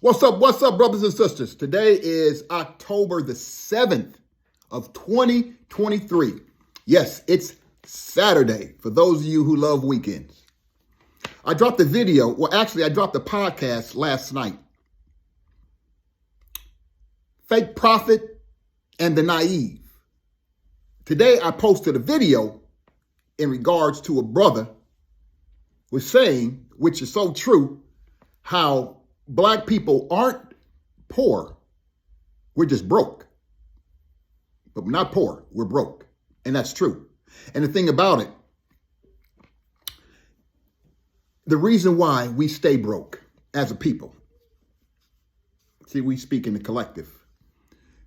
What's up, brothers and sisters? Today is October the 7th of 2023. Yes, it's Saturday for those of you who love weekends. I dropped a video. Well, actually, I dropped a podcast last night. Fake prophet and the naive. Today, I posted a video in regards to a brother was saying, which is so true, how Black people aren't poor. We're just broke. But we're not poor. We're broke. And that's true. And the thing about it, the reason why we stay broke as a people, see, we speak in the collective,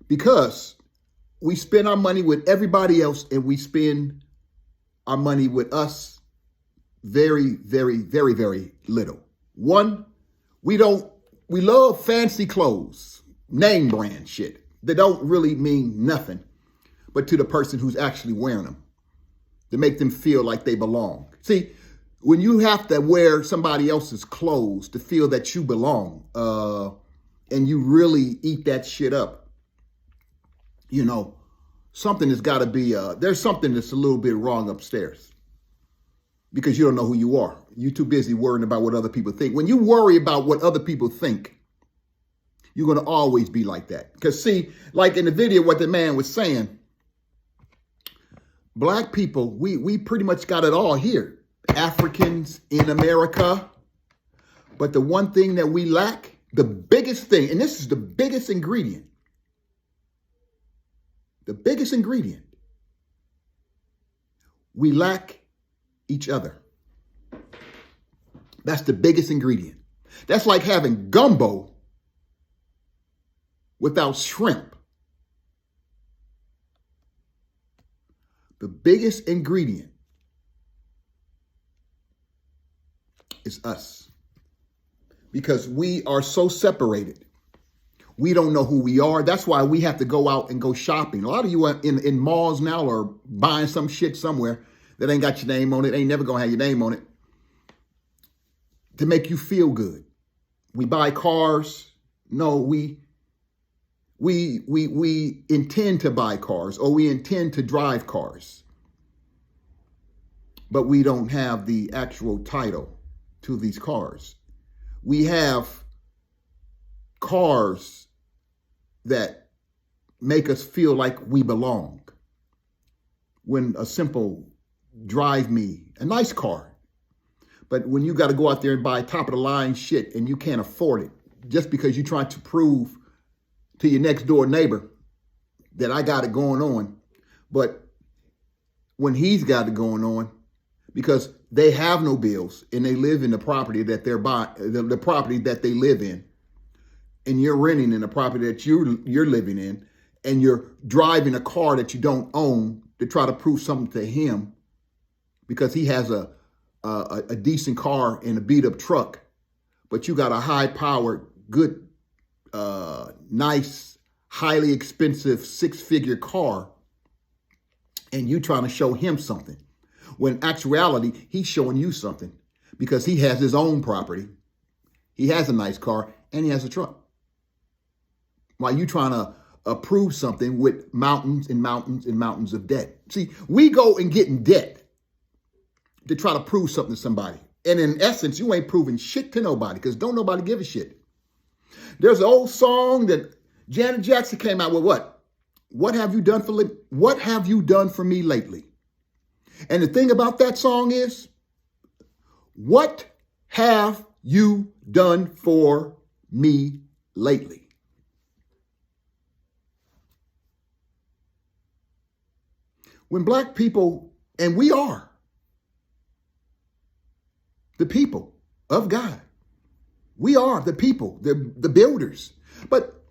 because we spend our money with everybody else and we spend our money with us very, very, very, very little. One, we love fancy clothes, name brand shit that don't really mean nothing, but to the person who's actually wearing them, to make them feel like they belong. See, when you have to wear somebody else's clothes to feel that you belong, and you really eat that shit up, you know, something has got to be, there's something that's a little bit wrong upstairs. Because you don't know who you are. You're too busy worrying about what other people think. When you worry about what other people think, you're going to always be like that. Because see, like in the video, what the man was saying, Black people, we pretty much got it all here. Africans in America. But the one thing that we lack, the biggest thing, and this is the biggest ingredient. The biggest ingredient. We lack each other. That's the biggest ingredient. That's like having gumbo without shrimp. The biggest ingredient is us. Because we are so separated. We don't know who we are. That's why we have to go out and go shopping. A lot of you are in malls now or buying some shit somewhere that ain't got your name on it, ain't never gonna have your name on it, to make you feel good. We buy cars. No, we intend to buy cars, or we intend to drive cars, but we don't have the actual title to these cars. We have cars that make us feel like we belong. When a simple drive me, a nice car. But when you got to go out there and buy top of the line shit and you can't afford it just because you're trying to prove to your next door neighbor that I got it going on. But when he's got it going on, because they have no bills and they live in the property that they're buying, the property that they live in, and you're renting in the property that you're living in, and you're driving a car that you don't own to try to prove something to him, because he has a decent car and a beat up truck, but you got a high powered, good, nice, highly expensive 6-figure car, and you trying to show him something. When in actuality, he's showing you something because he has his own property. He has a nice car and he has a truck. While you trying to prove something with mountains and mountains and mountains of debt. See, we go and get in debt to try to prove something to somebody. And in essence, you ain't proving shit to nobody because don't nobody give a shit. There's an old song that Janet Jackson came out with. What have you done for me lately? And the thing about that song is, what have you done for me lately? When Black people, and we are the people of God. We are the people, the builders. But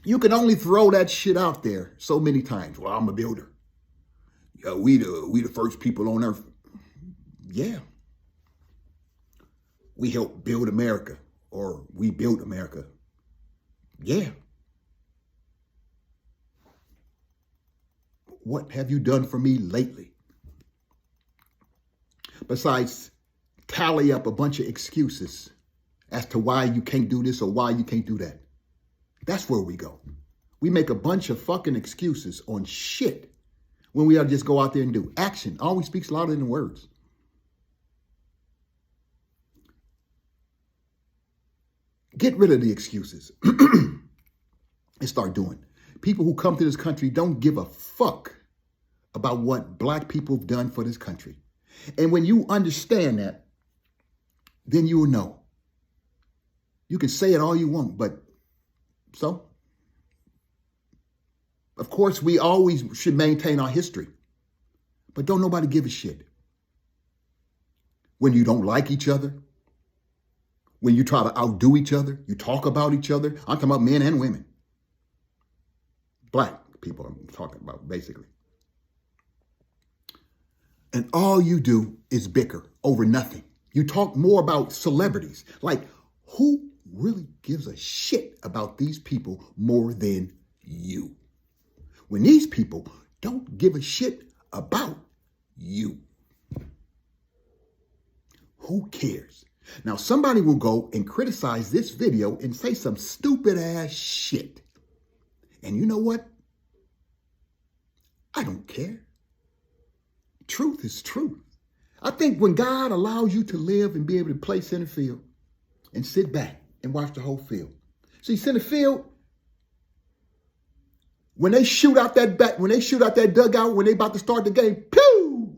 you can only throw that shit out there so many times. Well, I'm a builder. Yeah, we the first people on earth. Yeah. We helped build America, or we built America. Yeah. What have you done for me lately? Besides tally up a bunch of excuses as to why you can't do this or why you can't do that. That's where we go. We make a bunch of fucking excuses on shit when we ought to just go out there and do. Action always speaks louder than words. Get rid of the excuses and start doing. People who come to this country don't give a fuck about what black people have done for this country. And when you understand that, then you will know. You can say it all you want, but so? Of course, we always should maintain our history, but don't nobody give a shit. When you don't like each other, when you try to outdo each other, you talk about each other. I'm talking about men and women. Black people I'm talking about, basically. And all you do is bicker over nothing. You talk more about celebrities. Like, who really gives a shit about these people more than you? When these people don't give a shit about you. Who cares? Now, somebody will go and criticize this video and say some stupid ass shit. And you know what? I don't care. Truth is truth. I think when God allows you to live and be able to play center field and sit back and watch the whole field. See, center field, when they shoot out that dugout, when they about to start the game, pew!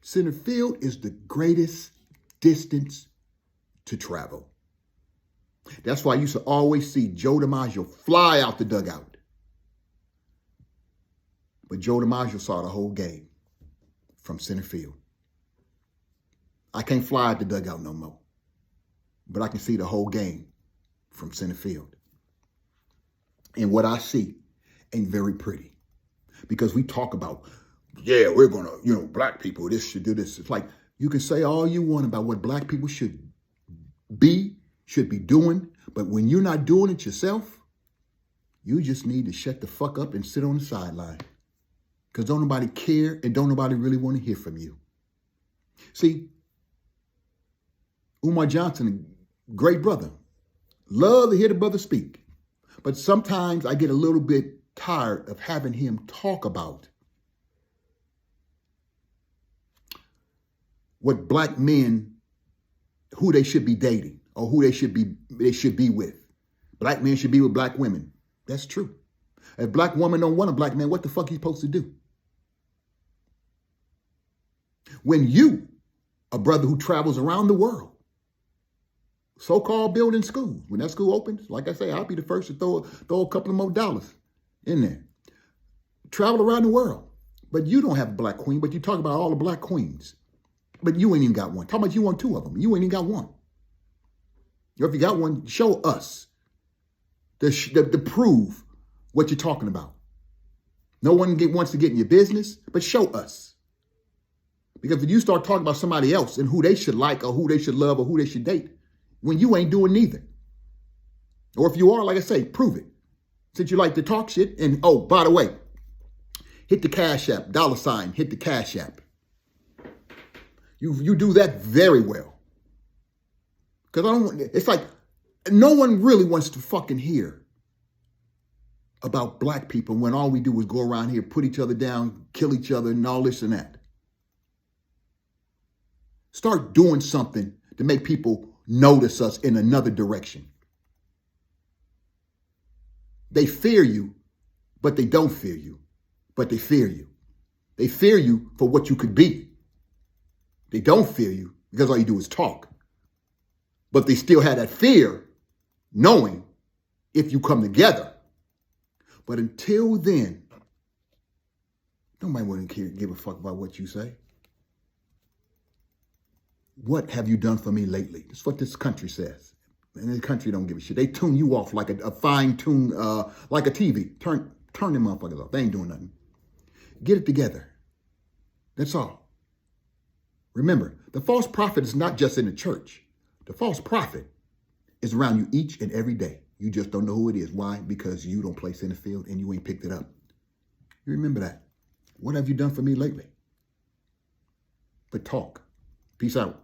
Center field is the greatest distance to travel. That's why you used to always see Joe DiMaggio fly out the dugout. But Joe DiMaggio saw the whole game from center field. I can't fly at the dugout no more, but I can see the whole game from center field. And what I see ain't very pretty, because we talk about, yeah, we're going to, black people, this should do this. It's like, you can say all you want about what black people should be doing, but when you're not doing it yourself, you just need to shut the fuck up and sit on the sideline, because don't nobody care and don't nobody really want to hear from you. See, Umar Johnson, great brother. Love to hear the brother speak. But sometimes I get a little bit tired of having him talk about what black men, who they should be dating or who they should be with. Black men should be with black women. That's true. If black woman don't want a black man, what the fuck are you supposed to do? When you, a brother who travels around the world, so-called building schools, when that school opens, like I say, I'll be the first to throw a couple of more dollars in there. Travel around the world, but you don't have a black queen, but you talk about all the black queens, but you ain't even got one. Talk about you want two of them. You ain't even got one. Or if you got one, show us to prove what you're talking about. No one wants to get in your business, but show us. Because if you start talking about somebody else and who they should like or who they should love or who they should date, when you ain't doing neither. Or if you are, like I say, prove it. Since you like to talk shit. And oh, by the way, hit the Cash App, $, hit the Cash App. You do that very well. Because it's like no one really wants to fucking hear about black people when all we do is go around here, put each other down, kill each other, and all this and that. Start doing something to make people notice us in another direction. They fear you, but they don't fear you, but they fear you. They fear you for what you could be. They don't fear you because all you do is talk. But they still have that fear, knowing if you come together. But until then, nobody wouldn't give a fuck about what you say. What have you done for me lately? That's what this country says. And the country don't give a shit. They tune you off like a fine-tuned, like a TV. Turn them motherfuckers off. They ain't doing nothing. Get it together. That's all. Remember, the false prophet is not just in the church. The false prophet is around you each and every day. You just don't know who it is. Why? Because you don't play center field and you ain't picked it up. You remember that. What have you done for me lately? But talk. Peace out.